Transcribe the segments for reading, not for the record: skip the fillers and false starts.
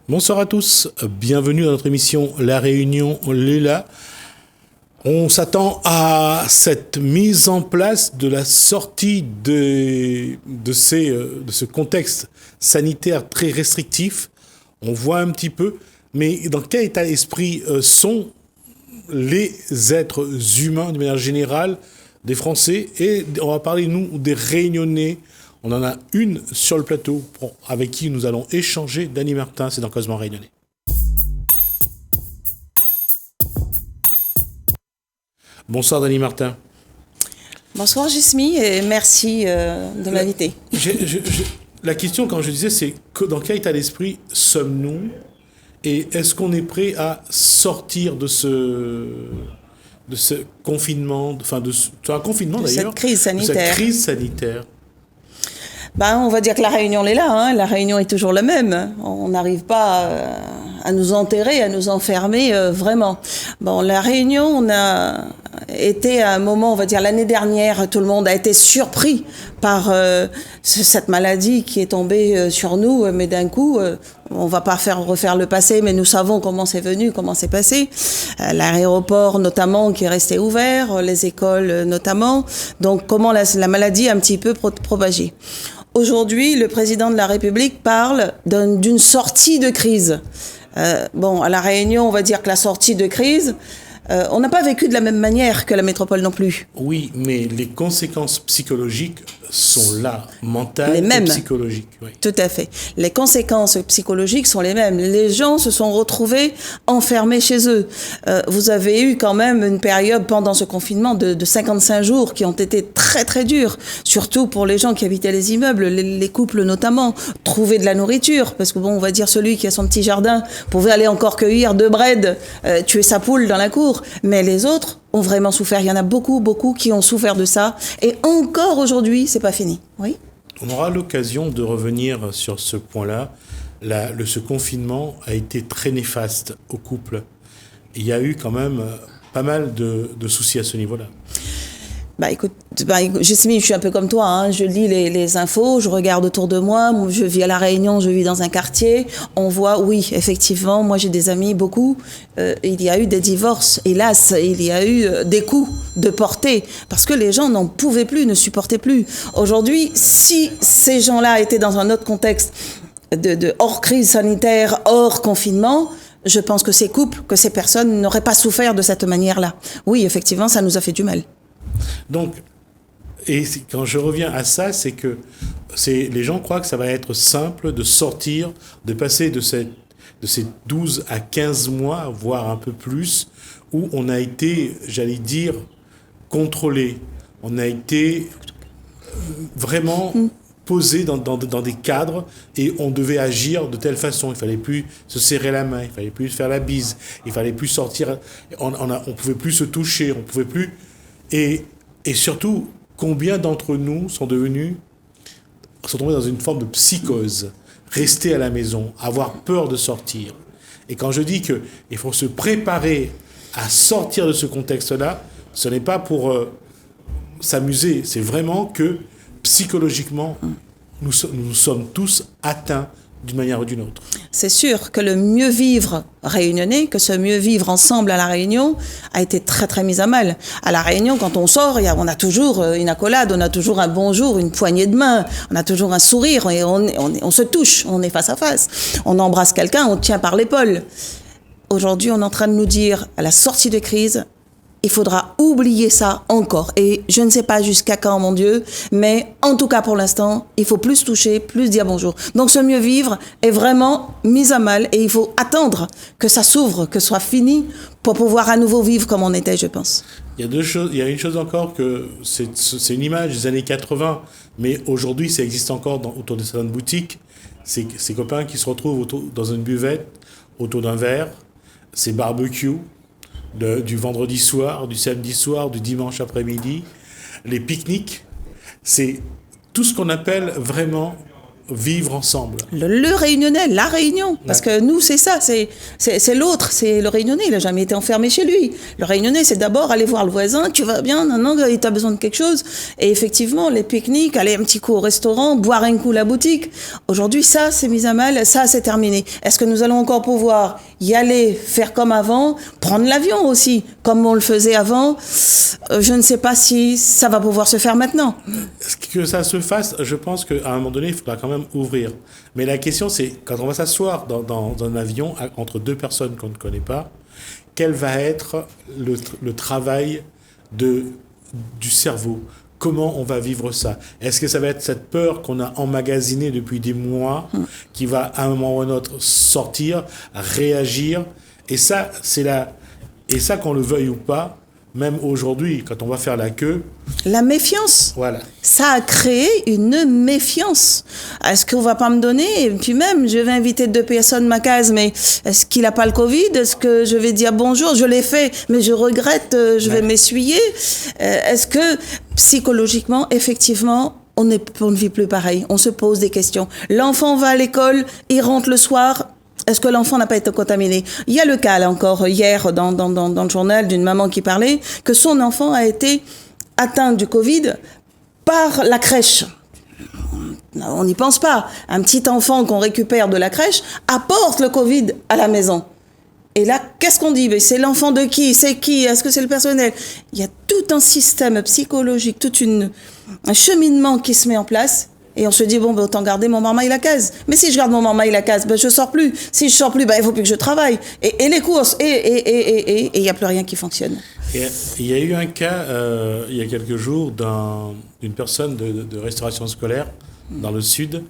Bonsoir à tous, bienvenue dans notre émission La Réunion Léla. On s'attend à cette mise en place de la sortie de ce contexte sanitaire très restrictif. On voit un petit peu, mais dans quel état d'esprit sont les êtres humains de manière générale, des Français, et on va parler, nous, des Réunionnais. On en a une sur le plateau avec qui nous allons échanger. Dany Martin, c'est dans Causement Réunionnais. Bonsoir Dany Martin. Bonsoir Jesmy et merci de m'inviter. La question, quand je disais, c'est dans quel état d'esprit sommes-nous et est-ce qu'on est prêt à sortir de ce confinement, enfin de un confinement d'ailleurs, cette crise sanitaire. De cette crise sanitaire. On va dire que la Réunion est là, hein. La Réunion est toujours la même. On n'arrive pas à nous enterrer, à nous enfermer vraiment. Bon, la Réunion, on a été à un moment, on va dire l'année dernière, tout le monde a été surpris par cette maladie qui est tombée sur nous, mais d'un coup, on va pas refaire le passé, mais nous savons comment c'est venu, comment c'est passé. L'aéroport notamment qui est resté ouvert, les écoles notamment. Donc comment la maladie a un petit peu propagé. Aujourd'hui, le président de la République parle d'une sortie de crise. À la Réunion, on va dire que la sortie de crise, on n'a pas vécu de la même manière que la métropole non plus. Oui, mais les conséquences psychologiques sont là, mentales les mêmes. Et psychologiques. Oui. Tout à fait. Les conséquences psychologiques sont les mêmes. Les gens se sont retrouvés enfermés chez eux. Vous avez eu quand même une période pendant ce confinement de 55 jours qui ont été très très durs, surtout pour les gens qui habitaient les immeubles, les couples notamment, trouver de la nourriture, parce que on va dire celui qui a son petit jardin pouvait aller encore cueillir 2 braides, tuer sa poule dans la cour, mais les autres ont vraiment souffert. Il y en a beaucoup qui ont souffert de ça. Et encore aujourd'hui, c'est pas fini. Oui. On aura l'occasion de revenir sur ce point-là. Ce confinement a été très néfaste au couple. Il y a eu quand même pas mal de soucis à ce niveau-là. Écoute, Jesmy, je suis un peu comme toi, hein. Je lis les infos, je regarde autour de moi, je vis à La Réunion, je vis dans un quartier, on voit, oui, effectivement, moi j'ai des amis, beaucoup, il y a eu des divorces, hélas, il y a eu des coups de portée, parce que les gens n'en pouvaient plus, ne supportaient plus. Aujourd'hui, si ces gens-là étaient dans un autre contexte de hors crise sanitaire, hors confinement, je pense que ces couples, que ces personnes n'auraient pas souffert de cette manière-là. Oui, effectivement, ça nous a fait du mal. Donc, et quand je reviens à ça, c'est que les gens croient que ça va être simple de sortir, de passer de ces 12 à 15 mois, voire un peu plus, où on a été, j'allais dire, contrôlé. On a été vraiment posé dans des cadres et on devait agir de telle façon. Il fallait plus se serrer la main, il fallait plus faire la bise, il fallait plus sortir, on pouvait plus se toucher, on pouvait plus... Et surtout, combien d'entre nous sont tombés dans une forme de psychose, rester à la maison, avoir peur de sortir. Et quand je dis qu'il faut se préparer à sortir de ce contexte-là, ce n'est pas pour s'amuser, c'est vraiment que psychologiquement, nous sommes tous atteints d'une manière ou d'une autre. C'est sûr que le mieux vivre réunionnais, que ce mieux vivre ensemble à La Réunion a été très très mis à mal. À La Réunion, quand on sort, on a toujours une accolade, on a toujours un bonjour, une poignée de main, on a toujours un sourire et on se touche, on est face à face. On embrasse quelqu'un, on tient par l'épaule. Aujourd'hui, on est en train de nous dire, à la sortie de crise, il faudra oublier ça encore. Et je ne sais pas jusqu'à quand, mon Dieu, mais en tout cas pour l'instant, il faut plus toucher, plus dire bonjour. Donc ce mieux vivre est vraiment mis à mal et il faut attendre que ça s'ouvre, que ce soit fini pour pouvoir à nouveau vivre comme on était, je pense. Il y a 2 choses. Il y a une chose encore que c'est une image des années 80, mais aujourd'hui ça existe encore autour de certaines boutiques. C'est ces copains qui se retrouvent dans une buvette, autour d'un verre, ces barbecues, du vendredi soir, du samedi soir, du dimanche après-midi, les pique-niques, c'est tout ce qu'on appelle vraiment vivre ensemble. Le Réunionnais, la Réunion. Parce que nous, c'est ça, c'est l'autre, c'est le Réunionnais. Il n'a jamais été enfermé chez lui. Le Réunionnais, c'est d'abord aller voir le voisin, tu vas bien, non, tu as besoin de quelque chose. Et effectivement, les pique-niques, aller un petit coup au restaurant, boire un coup la boutique. Aujourd'hui, ça, c'est mis à mal, ça, c'est terminé. Est-ce que nous allons encore pouvoir y aller, faire comme avant, prendre l'avion aussi, comme on le faisait avant? Je ne sais pas si ça va pouvoir se faire maintenant. Que ça se fasse, je pense qu'à un moment donné, il faudra quand même ouvrir. Mais la question, c'est, quand on va s'asseoir dans un avion entre deux personnes qu'on ne connaît pas, quel va être le travail du cerveau? Comment on va vivre ça? Est-ce que ça va être cette peur qu'on a emmagasinée depuis des mois qui va à un moment ou à un autre sortir, réagir? Et ça, et ça, qu'on le veuille ou pas, même aujourd'hui, quand on va faire la queue... La méfiance. Voilà. Ça a créé une méfiance. Est-ce qu'on va pas me donner? Et puis même, je vais inviter 2 personnes à ma case, mais est-ce qu'il n'a pas le Covid? Est-ce que je vais dire bonjour? Je l'ai fait, mais je regrette, je vais m'essuyer. Est-ce que psychologiquement, effectivement, on ne vit plus pareil? On se pose des questions. L'enfant va à l'école, il rentre le soir. Est-ce que l'enfant n'a pas été contaminé? Il y a le cas, là encore, hier, dans le journal, d'une maman qui parlait que son enfant a été atteint du Covid par la crèche. On n'y pense pas. Un petit enfant qu'on récupère de la crèche apporte le Covid à la maison. Et là, qu'est-ce qu'on dit? Mais c'est l'enfant de qui? C'est qui? Est-ce que c'est le personnel? Il y a tout un système psychologique, un cheminement qui se met en place. Et on se dit, bon, autant garder mon marmaille la case. Mais si je garde mon marmaille la case, je sors plus. Si je sors plus, il faut plus que je travaille. Et les courses, et il n'y a plus rien qui fonctionne. Il y a eu un cas, il y a quelques jours, d'une personne de restauration scolaire dans le sud,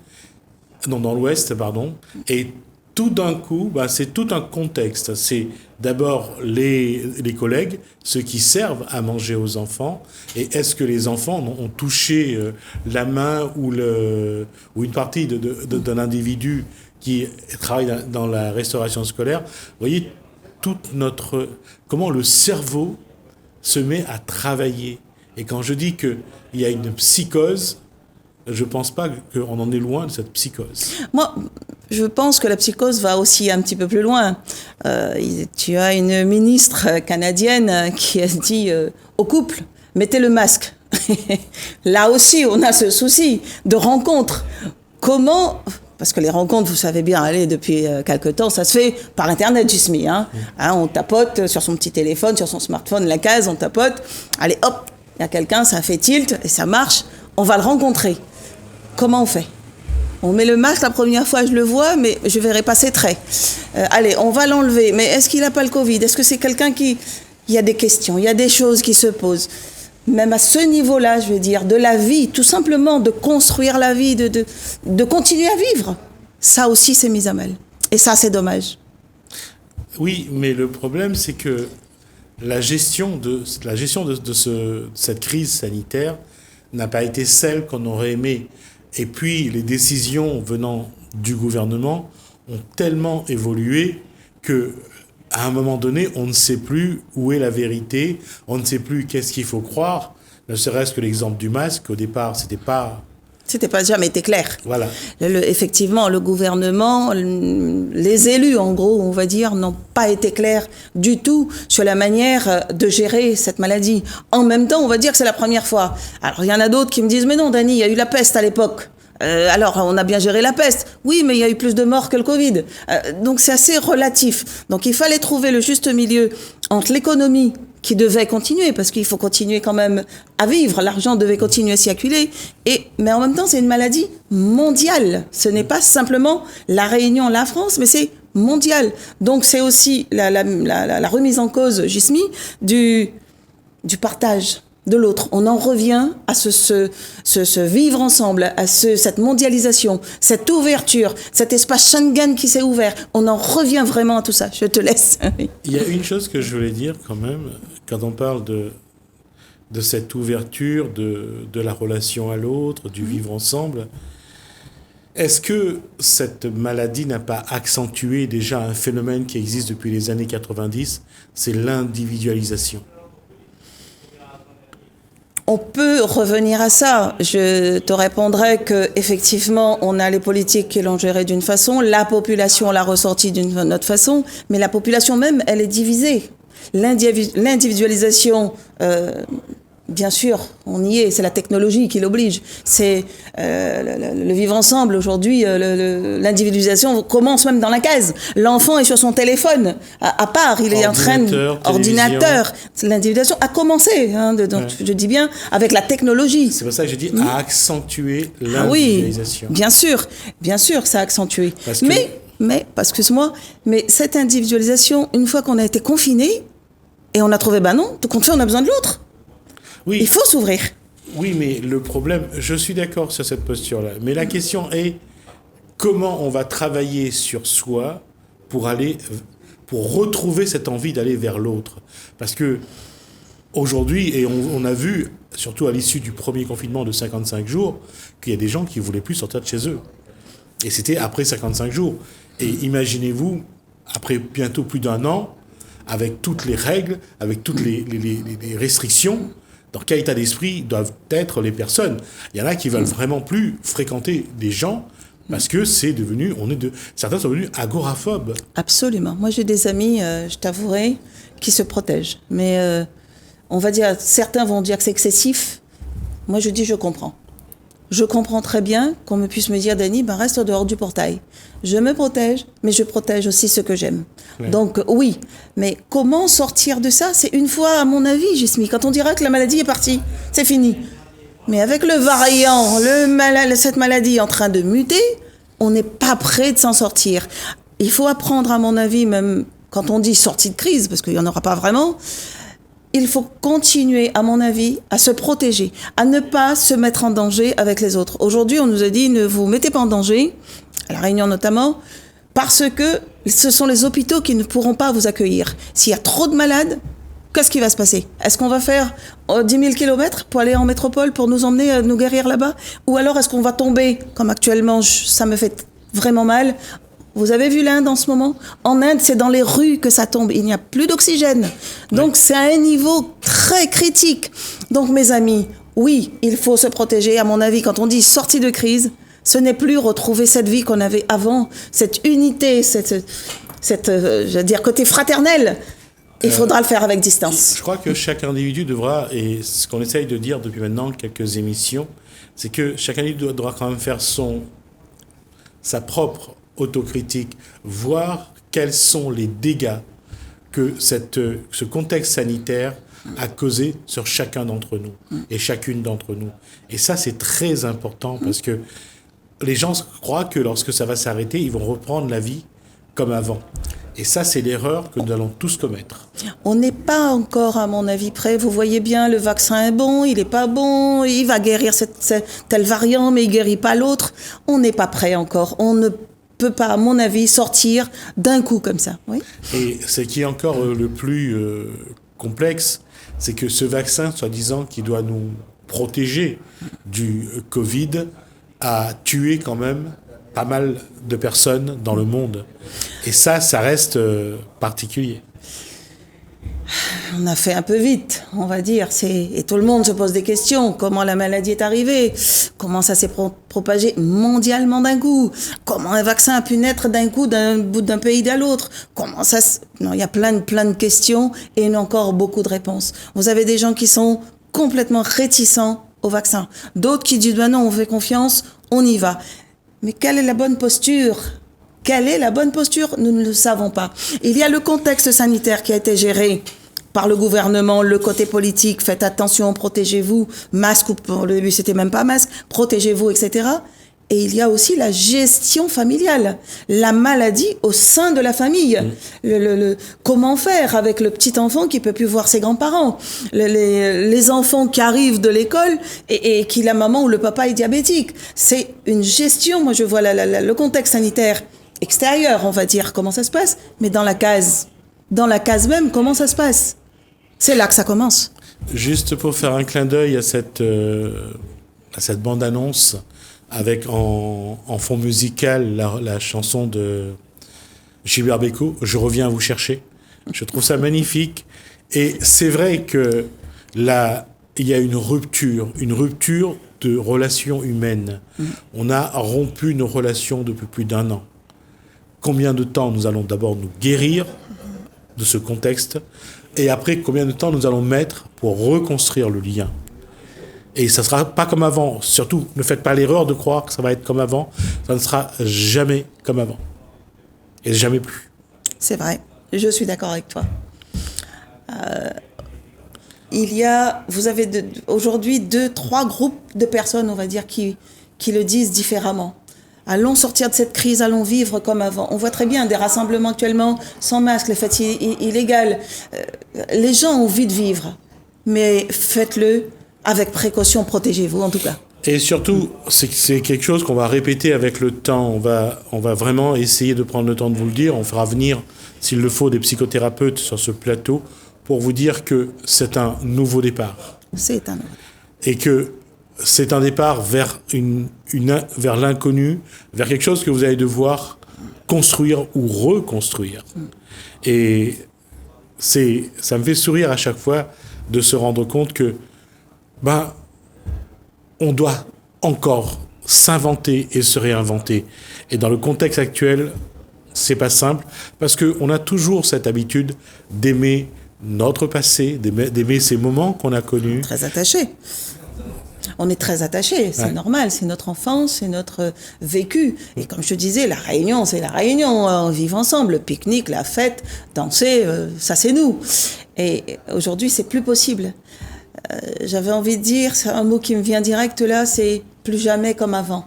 non, dans l'ouest, pardon, et tout d'un coup, c'est tout un contexte. C'est d'abord les collègues, ceux qui servent à manger aux enfants, et est-ce que les enfants ont touché la main ou une partie d'un individu qui travaille dans la restauration scolaire? Vous voyez, comment le cerveau se met à travailler. Et quand je dis qu'il y a une psychose, je ne pense pas qu'on en est loin de cette psychose. Moi, je pense que la psychose va aussi un petit peu plus loin. Tu as une ministre canadienne qui a dit au couple, mettez le masque. Là aussi, on a ce souci de rencontre. Comment... Parce que les rencontres, vous savez bien, allez, depuis quelque temps, ça se fait par Internet, Jismi. On tapote sur son petit téléphone, sur son smartphone, la case, on tapote. Allez, hop, il y a quelqu'un, ça fait tilt et ça marche. On va le rencontrer. Comment on fait? On met le masque la première fois, je le vois, mais je verrai pas ses traits. Allez, on va l'enlever. Mais est-ce qu'il n'a pas le Covid? Est-ce que c'est quelqu'un qui... Il y a des questions, il y a des choses qui se posent. Même à ce niveau-là, je veux dire, de la vie, tout simplement, de construire la vie, de continuer à vivre. Ça aussi, c'est mis à mal. Et ça, c'est dommage. Oui, mais le problème, c'est que la gestion de cette crise sanitaire n'a pas été celle qu'on aurait aimé. Et puis, les décisions venant du gouvernement ont tellement évolué que à un moment donné, on ne sait plus où est la vérité, on ne sait plus qu'est-ce qu'il faut croire, ne serait-ce que l'exemple du masque, au départ, c'était pas jamais été clair. Voilà. Effectivement, le gouvernement, les élus, en gros, on va dire, n'ont pas été clairs du tout sur la manière de gérer cette maladie. En même temps, on va dire que c'est la première fois. Alors, il y en a d'autres qui me disent, mais non, Dani, il y a eu la peste à l'époque. Alors, on a bien géré la peste. Oui, mais il y a eu plus de morts que le Covid. Donc, c'est assez relatif. Donc, il fallait trouver le juste milieu entre l'économie qui devait continuer, parce qu'il faut continuer quand même à vivre. L'argent devait continuer à circuler. Mais en même temps, c'est une maladie mondiale. Ce n'est pas simplement la Réunion, la France, mais c'est mondial. Donc, c'est aussi la remise en cause, Jismi, du partage de l'autre. On en revient à ce vivre ensemble, à cette mondialisation, cette ouverture, cet espace Schengen qui s'est ouvert. On en revient vraiment à tout ça. Je te laisse. Il y a une chose que je voulais dire quand même, quand on parle de cette ouverture, de la relation à l'autre, du vivre ensemble. Est-ce que cette maladie n'a pas accentué déjà un phénomène qui existe depuis les années 90 ? C'est l'individualisation. On peut revenir à ça. Je te répondrai que effectivement, on a les politiques qui l'ont géré d'une façon, la population l'a ressorti d'une autre façon, mais la population même, elle est divisée. L'individualisation, bien sûr, on y est, c'est la technologie qui l'oblige. C'est le vivre ensemble aujourd'hui, l'individualisation commence même dans la case. L'enfant est sur son téléphone, à part, il est en train ordinateur. L'individualisation a commencé, donc je dis bien, avec la technologie. C'est pour ça que je dis à accentuer l'individualisation. Oui, bien sûr que ça a accentué. Mais, excuse-moi, mais cette individualisation, une fois qu'on a été confiné, et on a trouvé, non, tout compte fait, on a besoin de l'autre. Oui. Il faut s'ouvrir. Oui, mais le problème, je suis d'accord sur cette posture-là, mais la question est comment on va travailler sur soi pour retrouver cette envie d'aller vers l'autre. Parce que aujourd'hui, et on a vu, surtout à l'issue du premier confinement de 55 jours, qu'il y a des gens qui ne voulaient plus sortir de chez eux. Et c'était après 55 jours. Et imaginez-vous, après bientôt plus d'un an, avec toutes les règles, avec toutes les restrictions, dans quel état d'esprit doivent être les personnes. Il y en a qui veulent vraiment plus fréquenter des gens parce que c'est devenu, certains sont devenus agoraphobes. Absolument. Moi, j'ai des amis, je t'avouerai, qui se protègent. Mais on va dire, certains vont dire que c'est excessif. Moi, je dis, je comprends. Je comprends très bien qu'on me puisse me dire, Dany, reste dehors du portail. Je me protège, mais je protège aussi ceux que j'aime. Ouais. Donc oui, mais comment sortir de ça? C'est une fois, à mon avis, Jesmi, quand on dira que la maladie est partie, c'est fini. Mais avec le variant, cette maladie en train de muter, on n'est pas prêt de s'en sortir. Il faut apprendre, à mon avis, même quand on dit sortie de crise, parce qu'il n'y en aura pas vraiment, il faut continuer, à mon avis, à se protéger, à ne pas se mettre en danger avec les autres. Aujourd'hui, on nous a dit, ne vous mettez pas en danger, à La Réunion notamment, parce que ce sont les hôpitaux qui ne pourront pas vous accueillir. S'il y a trop de malades, qu'est-ce qui va se passer? Est-ce qu'on va faire 10 000 kilomètres pour aller en métropole, pour nous emmener, nous guérir là-bas? Ou alors est-ce qu'on va tomber, comme actuellement, ça me fait vraiment mal? Vous avez vu l'Inde en ce moment? En Inde, c'est dans les rues que ça tombe. Il n'y a plus d'oxygène. Donc, c'est à un niveau très critique. Donc, mes amis, oui, il faut se protéger. À mon avis, quand on dit sortie de crise, ce n'est plus retrouver cette vie qu'on avait avant, cette unité, cette je veux dire, côté fraternel. Il faudra le faire avec distance. Je crois que chaque individu devra, et ce qu'on essaye de dire depuis maintenant quelques émissions, c'est que chaque individu devra quand même faire sa propre autocritique, voir quels sont les dégâts que ce contexte sanitaire a causé sur chacun d'entre nous et chacune d'entre nous. Et ça, c'est très important parce que les gens croient que lorsque ça va s'arrêter, ils vont reprendre la vie comme avant. Et ça, c'est l'erreur que nous allons tous commettre. On n'est pas encore, à mon avis, prêt. Vous voyez bien, le vaccin est bon, il n'est pas bon, il va guérir tel variant, mais il ne guérit pas l'autre. On n'est pas prêt encore. On ne peut pas, à mon avis, sortir d'un coup comme ça. Oui. Et ce qui est encore le plus complexe, c'est que ce vaccin, soi-disant, qui doit nous protéger du Covid, a tué quand même pas mal de personnes dans le monde. Et ça reste particulier. On a fait un peu vite, on va dire. Et tout le monde se pose des questions. Comment la maladie est arrivée? Comment ça s'est propagé mondialement d'un coup? Comment un vaccin a pu naître d'un coup d'un bout d'un pays à l'autre? Comment ça Non, il y a plein de questions et encore beaucoup de réponses. Vous avez des gens qui sont complètement réticents au vaccin. D'autres qui disent non, on fait confiance, on y va. Mais quelle est la bonne posture? Quelle est la bonne posture? Nous ne le savons pas. Il y a le contexte sanitaire qui a été géré par le gouvernement, le côté politique, faites attention, protégez-vous, masque, ou pour le début c'était même pas masque, protégez-vous, etc. Et il y a aussi la gestion familiale, la maladie au sein de la famille. Comment faire avec le petit enfant qui peut plus voir ses grands-parents, les enfants qui arrivent de l'école et qui la maman ou le papa est diabétique. C'est une gestion. Moi, je vois le contexte sanitaire extérieur, on va dire, comment ça se passe, mais dans la case même, comment ça se passe? C'est là que ça commence. Juste pour faire un clin d'œil à cette bande-annonce, avec en fond musical la chanson de Gilbert Bécaud, « Je reviens vous chercher ». Je trouve ça magnifique. Et c'est vrai que il y a une rupture de relations humaines. On a rompu nos relations depuis plus d'1 an. Combien de temps nous allons d'abord nous guérir de ce contexte, et après, combien de temps nous allons mettre pour reconstruire le lien? Et ça ne sera pas comme avant. Surtout, ne faites pas l'erreur de croire que ça va être comme avant. Ça ne sera jamais comme avant. Et jamais plus. C'est vrai, je suis d'accord avec toi. Vous avez aujourd'hui 2-3 groupes de personnes, on va dire, qui le disent différemment. Allons sortir de cette crise, allons vivre comme avant. On voit très bien des rassemblements actuellement sans masque, les fêtes illégales. Les gens ont envie de vivre, mais faites-le avec précaution, protégez-vous en tout cas. Et surtout, c'est quelque chose qu'on va répéter avec le temps. On va vraiment essayer de prendre le temps de vous le dire. On fera venir, s'il le faut, des psychothérapeutes sur ce plateau pour vous dire que c'est un nouveau départ. C'est un nouveau. Et que c'est un départ vers vers l'inconnu, vers quelque chose que vous allez devoir construire ou reconstruire. Et ça me fait sourire à chaque fois de se rendre compte que on doit encore s'inventer et se réinventer. Et dans le contexte actuel, c'est pas simple, parce qu'on a toujours cette habitude d'aimer notre passé, d'aimer ces moments qu'on a connus. Très attaché. On est très attachés, c'est normal, c'est notre enfance, c'est notre vécu. Et comme je te disais, la Réunion, c'est la Réunion, on vit ensemble, le pique-nique, la fête, danser, ça c'est nous. Et aujourd'hui, c'est plus possible. J'avais envie de dire, c'est un mot qui me vient direct là, c'est plus jamais comme avant.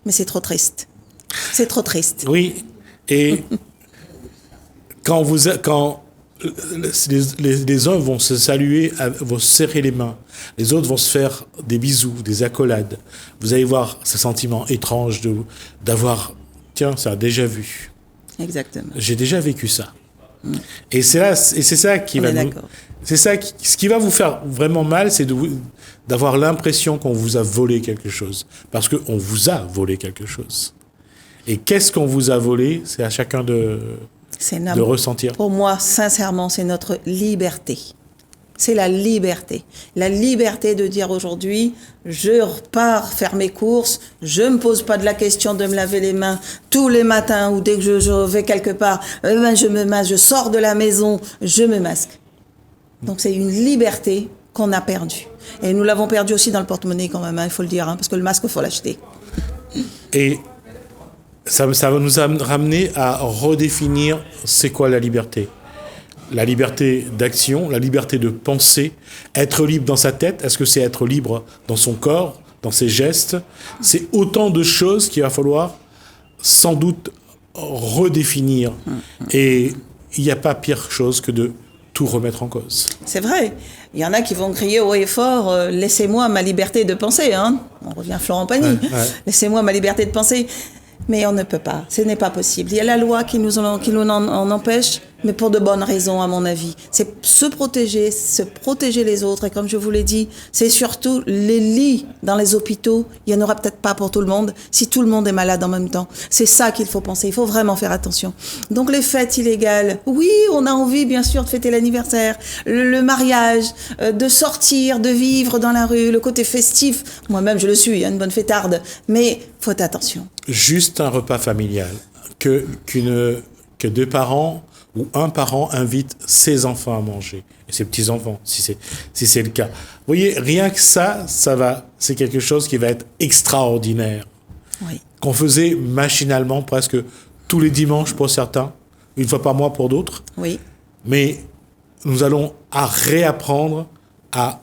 Mais c'est trop triste. C'est trop triste. Oui, et quand les uns vont se saluer, vont se serrer les mains, les autres vont se faire des bisous, des accolades. Vous allez voir ce sentiment étrange d'avoir, tiens, ça a déjà vu. Exactement. J'ai déjà vécu ça. Et c'est ça qui va nous, c'est ça ce qui va vous faire vraiment mal, c'est d'avoir l'impression qu'on vous a volé quelque chose, parce que on vous a volé quelque chose. Et qu'est-ce qu'on vous a volé? C'est à chacun de ressentir. Pour moi, sincèrement, c'est notre liberté. C'est la liberté. La liberté de dire aujourd'hui, je repars faire mes courses, je me pose pas de la question de me laver les mains tous les matins ou dès que je vais quelque part, je me masque, je sors de la maison, je me masque. Donc c'est une liberté qu'on a perdue. Et nous l'avons perdue aussi dans le porte-monnaie quand même, il faut le dire, parce que le masque, il faut l'acheter. Et ça va nous ramener à redéfinir c'est quoi la liberté. La liberté d'action, la liberté de penser, être libre dans sa tête, est-ce que c'est être libre dans son corps, dans ses gestes? C'est autant de choses qu'il va falloir sans doute redéfinir. Et il n'y a pas pire chose que de tout remettre en cause. C'est vrai. Il y en a qui vont crier haut et fort, laissez-moi ma liberté de penser. Hein. On revient à Florent Pagny. Ouais. Laissez-moi ma liberté de penser. Mais on ne peut pas, ce n'est pas possible. Il y a la loi qui nous en empêche, mais pour de bonnes raisons, à mon avis. C'est se protéger les autres. Et comme je vous l'ai dit, c'est surtout les lits dans les hôpitaux. Il n'y en aura peut-être pas pour tout le monde, si tout le monde est malade en même temps. C'est ça qu'il faut penser. Il faut vraiment faire attention. Donc les fêtes illégales, oui, on a envie, bien sûr, de fêter l'anniversaire, le mariage, de sortir, de vivre dans la rue, le côté festif. Moi-même, je le suis, une bonne fêtarde. Mais faut attention. Juste un repas familial, que deux parents ou un parent invite ses enfants à manger, et ses petits-enfants, si c'est le cas. Vous voyez, rien que ça c'est quelque chose qui va être extraordinaire. Oui. Qu'on faisait machinalement presque tous les dimanches pour certains, une fois par mois pour d'autres. Oui. Mais nous allons réapprendre à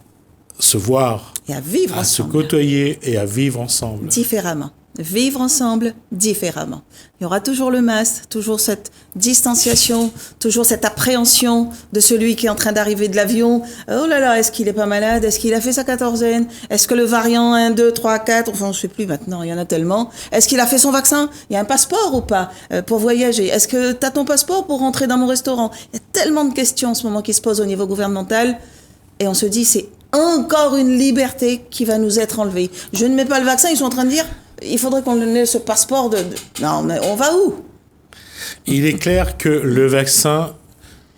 se voir, et à vivre à ensemble. se côtoyer et à vivre ensemble. Différemment. Vivre ensemble différemment. Il y aura toujours le masque, toujours cette distanciation, toujours cette appréhension de celui qui est en train d'arriver de l'avion. Oh là là, est-ce qu'il est pas malade? Est-ce qu'il a fait sa quatorzaine? Est-ce que le variant 1, 2, 3, 4, enfin je sais plus maintenant, il y en a tellement. Est-ce qu'il a fait son vaccin? Il y a un passeport ou pas pour voyager? Est-ce que tu as ton passeport pour rentrer dans mon restaurant? Il y a tellement de questions en ce moment qui se posent au niveau gouvernemental et on se dit c'est encore une liberté qui va nous être enlevée. Je ne mets pas le vaccin, ils sont en train de dire il faudrait qu'on ait ce passeport Non, mais on va où? Il est clair que le vaccin,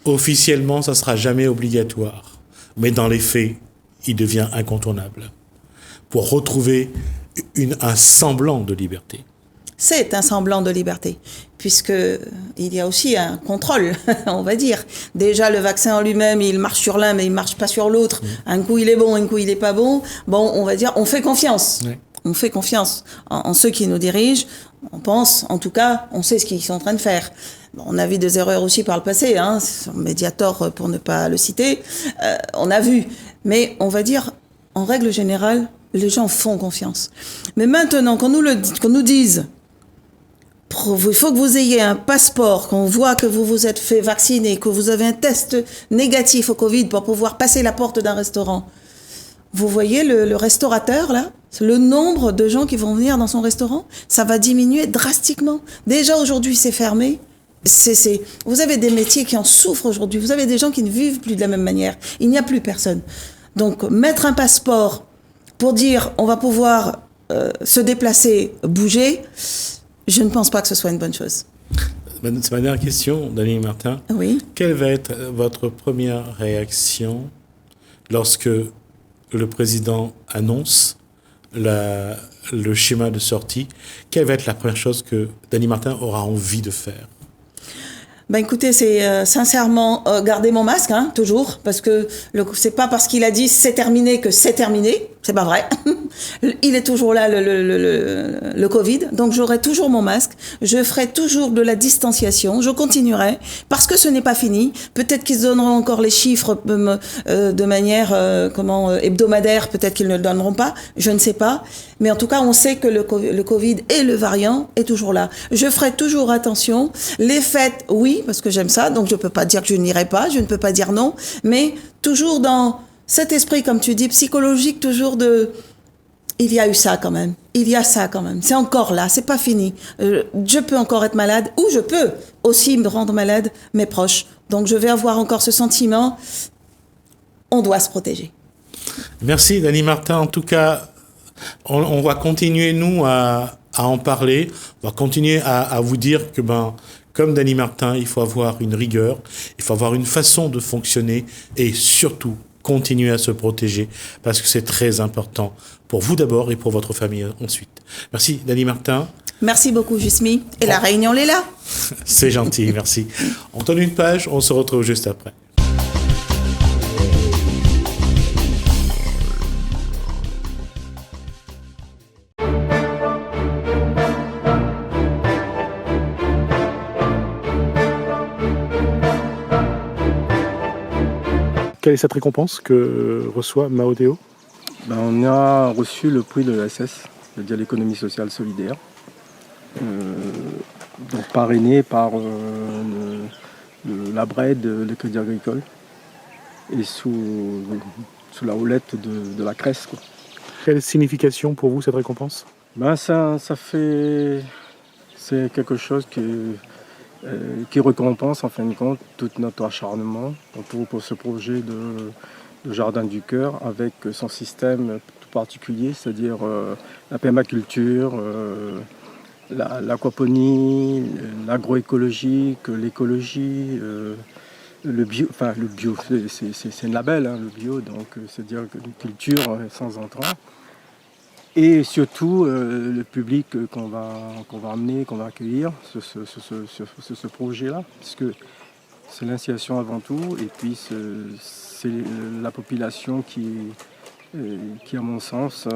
officiellement, ça ne sera jamais obligatoire. Mais dans les faits, il devient incontournable pour retrouver un semblant de liberté. C'est un semblant de liberté, puisqu'il y a aussi un contrôle, on va dire. Déjà, le vaccin en lui-même, il marche sur l'un, mais il ne marche pas sur l'autre. Un coup, il est bon, un coup, il n'est pas bon. Bon, on va dire, on fait confiance. Oui. On fait confiance en ceux qui nous dirigent. On pense, en tout cas, on sait ce qu'ils sont en train de faire. Bon, on a vu des erreurs aussi par le passé, Mediator, pour ne pas le citer. On a vu. Mais on va dire, en règle générale, les gens font confiance. Mais maintenant, qu'on nous dise, il faut que vous ayez un passeport, qu'on voit que vous vous êtes fait vacciner, que vous avez un test négatif au Covid pour pouvoir passer la porte d'un restaurant. Vous voyez le restaurateur, là, le nombre de gens qui vont venir dans son restaurant, ça va diminuer drastiquement. Déjà, aujourd'hui, c'est fermé. Vous avez des métiers qui en souffrent aujourd'hui. Vous avez des gens qui ne vivent plus de la même manière. Il n'y a plus personne. Donc, mettre un passeport pour dire on va pouvoir se déplacer, bouger, je ne pense pas que ce soit une bonne chose. C'est ma dernière question, Dany Martin. Oui. Quelle va être votre première réaction lorsque le président annonce le schéma de sortie? Quelle va être la première chose que Dany Martin aura envie de faire? Écoutez, c'est sincèrement garder mon masque, toujours, parce que c'est pas parce qu'il a dit c'est terminé que c'est terminé, c'est pas vrai. Il est toujours là, le Covid, donc j'aurai toujours mon masque, je ferai toujours de la distanciation, je continuerai, parce que ce n'est pas fini. Peut-être qu'ils donneront encore les chiffres de manière hebdomadaire, peut-être qu'ils ne le donneront pas, je ne sais pas. Mais en tout cas, on sait que le Covid et le variant est toujours là. Je ferai toujours attention. Les fêtes, oui, parce que j'aime ça, donc je ne peux pas dire que je n'irai pas, je ne peux pas dire non, mais toujours dans cet esprit, comme tu dis, psychologique, toujours il y a eu ça quand même, il y a ça quand même, c'est encore là, c'est pas fini. Je peux encore être malade, ou je peux aussi me rendre malade mes proches. Donc je vais avoir encore ce sentiment, on doit se protéger. Merci Dany Martin, en tout cas, on va continuer, nous, à en parler. On va continuer à vous dire que, comme Dany Martin, il faut avoir une rigueur, il faut avoir une façon de fonctionner et surtout continuer à se protéger parce que c'est très important pour vous d'abord et pour votre famille ensuite. Merci Dany Martin. Merci beaucoup Jusmi. Et la réunion est là. C'est gentil, merci. On tourne une page, on se retrouve juste après. Quelle est cette récompense que reçoit Maodéo? On a reçu le prix de l'ESS, c'est-à-dire l'économie sociale solidaire, donc parrainé par la BRED, le Crédit Agricole, et sous la houlette de la CRES. Quelle signification pour vous cette récompense? C'est quelque chose qui récompense en fin de compte tout notre acharnement pour ce projet de Jardin du Cœur avec son système tout particulier, c'est-à-dire la permaculture, l'aquaponie, l'agroécologique, l'écologie, le bio, c'est un label, le bio, donc c'est-à-dire une culture sans entrant. Et surtout le public qu'on va amener, qu'on va accueillir sur ce projet-là, puisque c'est l'initiation avant tout, et puis c'est la population qui à mon sens,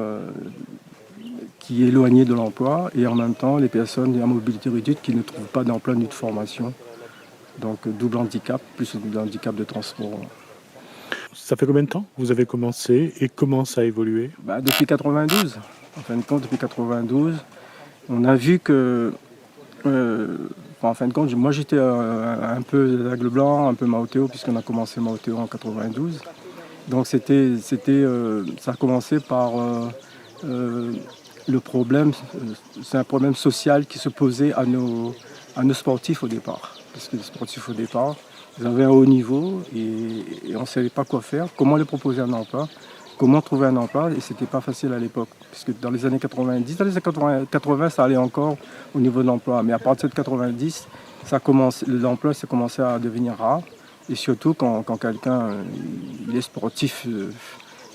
qui est éloignée de l'emploi, et en même temps les personnes à mobilité réduite qui ne trouvent pas d'emploi ni de formation. Donc double handicap, plus le handicap de transport. Ça fait combien de temps que vous avez commencé et comment ça a évolué? Depuis 92. En fin de compte, depuis 92, on a vu que, en fin de compte, moi j'étais un peu d'Aigle Blanc, un peu Maoteo, puisqu'on a commencé Maoteo en 92. Donc ça a commencé par le problème, c'est un problème social qui se posait à nos sportifs au départ. Parce que les sportifs au départ, ils avaient un haut niveau et on ne savait pas quoi faire, comment leur proposer un emploi, comment trouver un emploi, et c'était pas facile à l'époque. Puisque dans les années 90, dans les années 80, ça allait encore au niveau de l'emploi. Mais à partir de 90, l'emploi s'est commencé à devenir rare. Et surtout quand quelqu'un il est sportif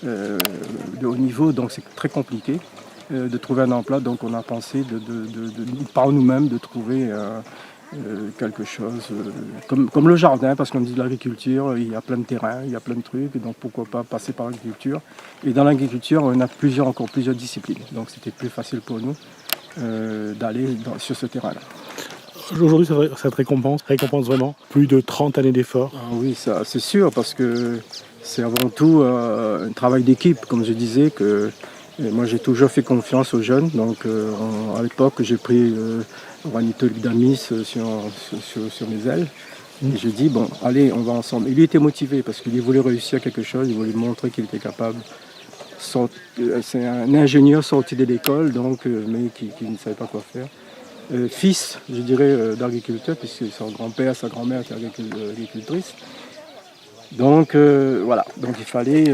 de haut niveau, donc c'est très compliqué de trouver un emploi. Donc on a pensé par nous-mêmes de trouver quelque chose comme le jardin, parce qu'on dit de l'agriculture, il y a plein de terrains, il y a plein de trucs, donc pourquoi pas passer par l'agriculture. Et dans l'agriculture, on a encore plusieurs disciplines, donc c'était plus facile pour nous d'aller sur ce terrain-là. Aujourd'hui, ça te récompense vraiment plus de 30 années d'efforts. Ah oui, ça c'est sûr, parce que c'est avant tout un travail d'équipe, comme je disais, que moi j'ai toujours fait confiance aux jeunes. Donc à l'époque, j'ai pris Juanito Ligdamis sur mes ailes. Et j'ai dit, bon, allez, on va ensemble. Et lui était motivé parce qu'il voulait réussir quelque chose, il voulait montrer qu'il était capable. C'est un ingénieur sorti de l'école, donc, mais qui ne savait pas quoi faire. Fils, je dirais, d'agriculteur, puisque son grand-père, sa grand-mère était agricultrice. Donc voilà, donc il fallait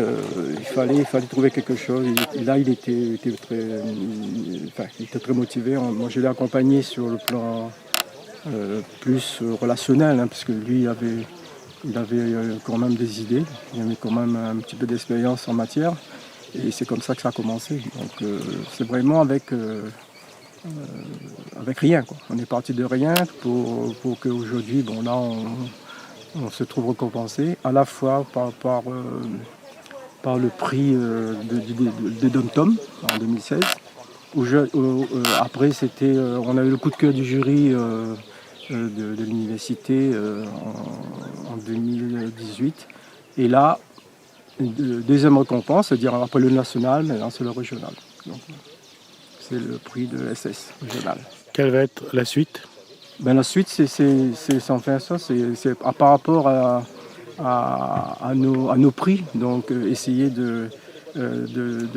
trouver quelque chose. Et là, il était très motivé. Moi, je l'ai accompagné sur le plan plus relationnel, parce que lui, il avait quand même des idées, il avait quand même un petit peu d'expérience en matière. Et c'est comme ça que ça a commencé. Donc c'est vraiment avec rien, quoi. On est parti de rien pour qu'aujourd'hui, bon là, on se trouve récompensé à la fois par le prix de Dom-Tom en 2016. Après, on a eu le coup de cœur du jury de l'université en 2018. Et là, deuxième récompense, c'est-à-dire après le national, maintenant c'est le régional. Donc, c'est le prix de SS régional. Quelle va être la suite ? La suite, c'est enfin ça, c'est par rapport à nos prix, donc essayer de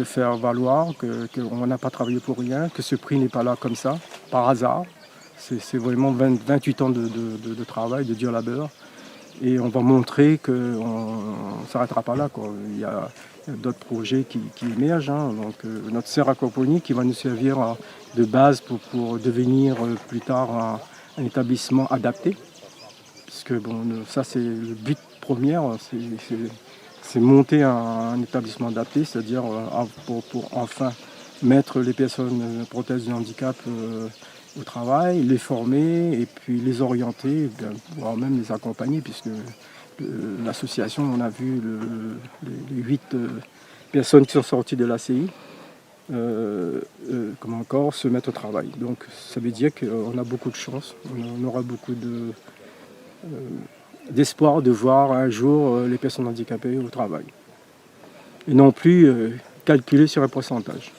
faire valoir qu'on n'a pas travaillé pour rien, que ce prix n'est pas là comme ça, par hasard. C'est vraiment 28 ans de travail, de dur labeur. Et on va montrer qu'on ne s'arrêtera pas là, quoi. Il y a d'autres projets qui émergent. Donc, notre serre aquaponie qui va nous servir de base pour devenir plus tard un établissement adapté. Puisque ça c'est le but premier, c'est monter un établissement adapté, c'est-à-dire pour enfin mettre les personnes prothèses de handicap au travail, les former et puis les orienter, voire même les accompagner, puisque l'association, on a vu les 8 personnes qui sont sorties de l'ACI, se mettre au travail. Donc ça veut dire qu'on a beaucoup de chance, on aura beaucoup d'espoir de voir un jour les personnes handicapées au travail. Et non plus calculer sur un pourcentage.